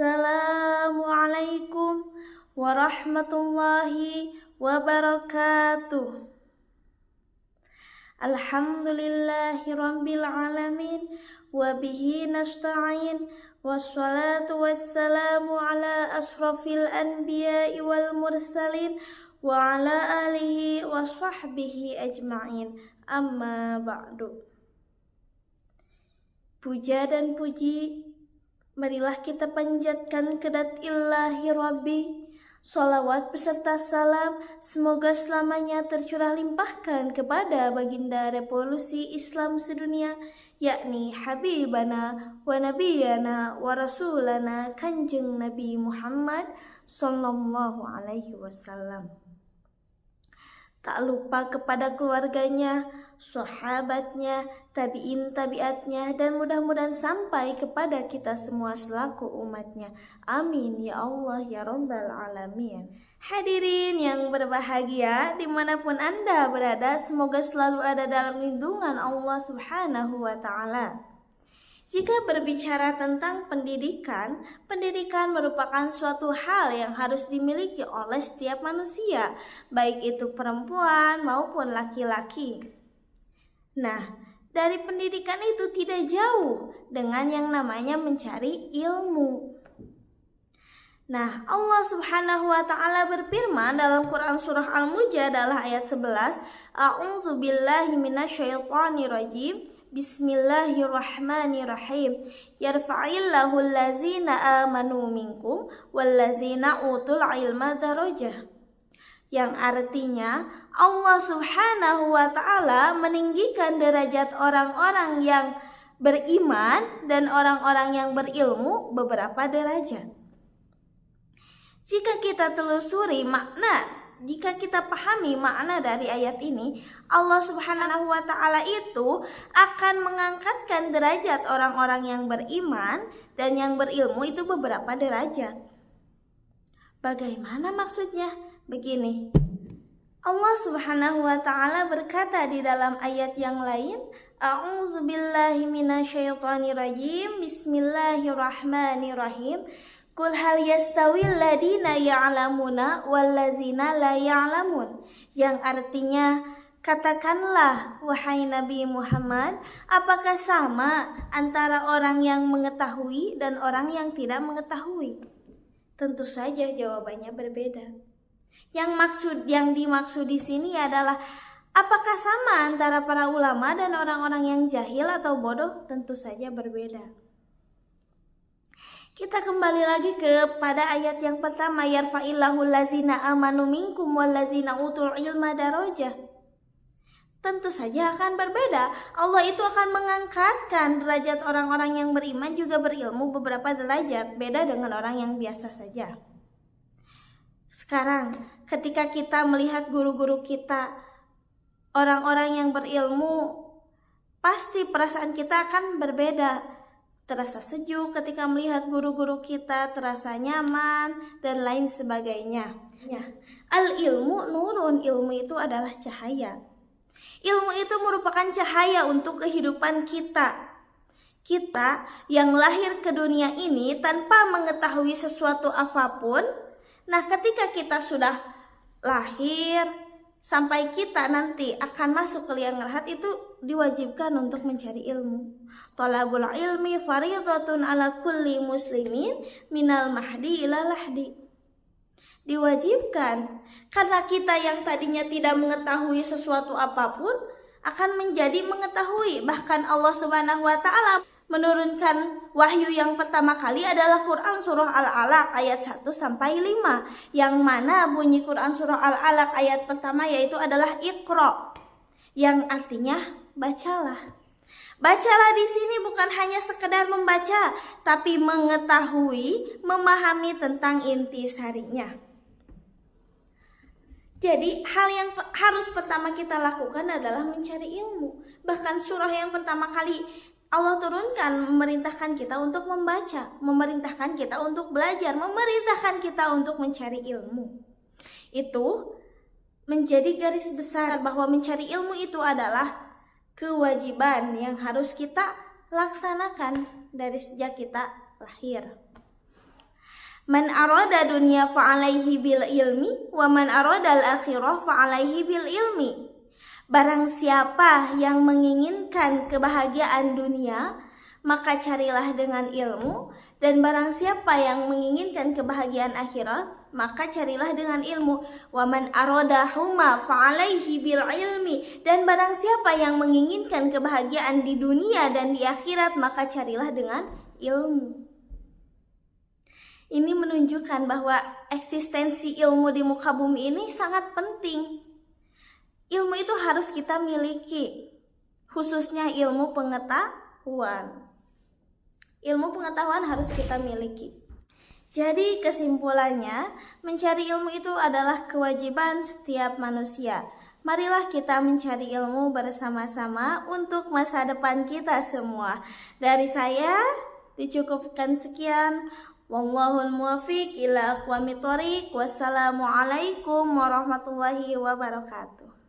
Assalamualaikum warahmatullahi wabarakatuh. Alhamdulillahi rabbil alamin, wabihi nasta'in, wassalatu wassalamu ala asrafil anbiya'i wal mursalin, wa ala alihi wa sahbihi ajma'in, amma ba'du. Puja dan puji marilah kita panjatkan kedat Ilahi Rabbi. Salawat beserta salam semoga selamanya tercurah limpahkan kepada baginda revolusi Islam sedunia, yakni Habibana wa Nabiyana wa Rasulana Kanjeng Nabi Muhammad Sallallahu Alaihi Wasallam. Tak lupa kepada keluarganya, sahabatnya, tabi'in tabi'atnya, dan mudah-mudahan sampai kepada kita semua selaku umatnya. Amin ya Allah ya Rabbal Alamin. Hadirin yang berbahagia dimanapun Anda berada, semoga selalu ada dalam lindungan Allah Subhanahu wa Ta'ala. Jika berbicara tentang pendidikan merupakan suatu hal yang harus dimiliki oleh setiap manusia, baik itu perempuan maupun laki-laki. Nah, dari pendidikan itu tidak jauh dengan yang namanya mencari ilmu. Nah, Allah Subhanahu wa Ta'ala berfirman dalam Quran surah Al-Mujadalah ayat 11, A'udzu billahi minasyaitonir rajim. Bismillahirrahmanirrahim. Yarfa'illahu allazina amanu minkum wallazina utul ilma darajah. Yang artinya Allah Subhanahu wa Ta'ala meninggikan derajat orang-orang yang beriman dan orang-orang yang berilmu beberapa derajat. Jika kita telusuri jika kita pahami makna dari ayat ini, Allah Subhanahu wa Ta'ala itu akan mengangkatkan derajat orang-orang yang beriman dan yang berilmu itu beberapa derajat. Bagaimana maksudnya? Begini, Allah Subhanahu wa Ta'ala berkata di dalam ayat yang lain, A'udzu billahi minasyaitonir rajim. Bismillahirrahmanirrahim. Qul hal yastawil ladina ya'lamuna wal ladzina la ya'lamun. Yang artinya, katakanlah wahai Nabi Muhammad, apakah sama antara orang yang mengetahui dan orang yang tidak mengetahui? Tentu saja jawabannya berbeda. Yang dimaksud di sini adalah apakah sama antara para ulama dan orang-orang yang jahil atau bodoh? Tentu saja berbeda. Kita kembali lagi kepada ayat yang pertama, yarfa'illahu allazina amanu minkum wallazina utul ilma darajah. Tentu saja akan berbeda. Allah itu akan mengangkatkan derajat orang-orang yang beriman juga berilmu beberapa derajat, beda dengan orang yang biasa saja. Sekarang, ketika kita melihat guru-guru kita, orang-orang yang berilmu, pasti perasaan kita akan berbeda. Terasa sejuk ketika melihat guru-guru kita, terasa nyaman, dan lain sebagainya. Ya, al-ilmu nurun, ilmu itu adalah cahaya. Ilmu itu merupakan cahaya untuk kehidupan kita. Kita yang lahir ke dunia ini tanpa mengetahui sesuatu apapun. Nah, ketika kita sudah lahir, sampai kita nanti akan masuk ke liang lahat, itu diwajibkan untuk mencari ilmu. Talabul ilmi fardhatun ala kulli muslimin minal mahdi ila lahdi. Diwajibkan karena kita yang tadinya tidak mengetahui sesuatu apapun akan menjadi mengetahui. Bahkan Allah Subhanahu wa Ta'ala menurunkan wahyu yang pertama kali adalah Quran surah Al-Alaq ayat 1 sampai 5. Yang mana bunyi Quran surah Al-Alaq ayat pertama yaitu adalah Iqra, yang artinya bacalah. Bacalah di sini bukan hanya sekedar membaca, tapi mengetahui, memahami tentang intisarinya. Jadi hal yang harus pertama kita lakukan adalah mencari ilmu. Bahkan surah yang pertama kali Allah turunkan memerintahkan kita untuk membaca, memerintahkan kita untuk belajar, memerintahkan kita untuk mencari ilmu. Itu menjadi garis besar bahwa mencari ilmu itu adalah kewajiban yang harus kita laksanakan dari sejak kita lahir. Man arada dunya fa'alaihi bil ilmi wa man arada al-akhirah fa'alaihi bil ilmi. Barang siapa yang menginginkan kebahagiaan dunia, maka carilah dengan ilmu, dan barang siapa yang menginginkan kebahagiaan akhirat, maka carilah dengan ilmu. Wa man aradahuma fa'alaihi bil ilmi, dan barang siapa yang menginginkan kebahagiaan di dunia dan di akhirat, maka carilah dengan ilmu. Ini menunjukkan bahwa eksistensi ilmu di muka bumi ini sangat penting. Ilmu itu harus kita miliki, khususnya ilmu pengetahuan. Ilmu pengetahuan harus kita miliki. Jadi kesimpulannya, mencari ilmu itu adalah kewajiban setiap manusia. Marilah kita mencari ilmu bersama-sama untuk masa depan kita semua. Dari saya dicukupkan sekian. Wallahul muwaffiq ila aqwamit thoriq. Wassalamualaikum warahmatullahi wabarakatuh.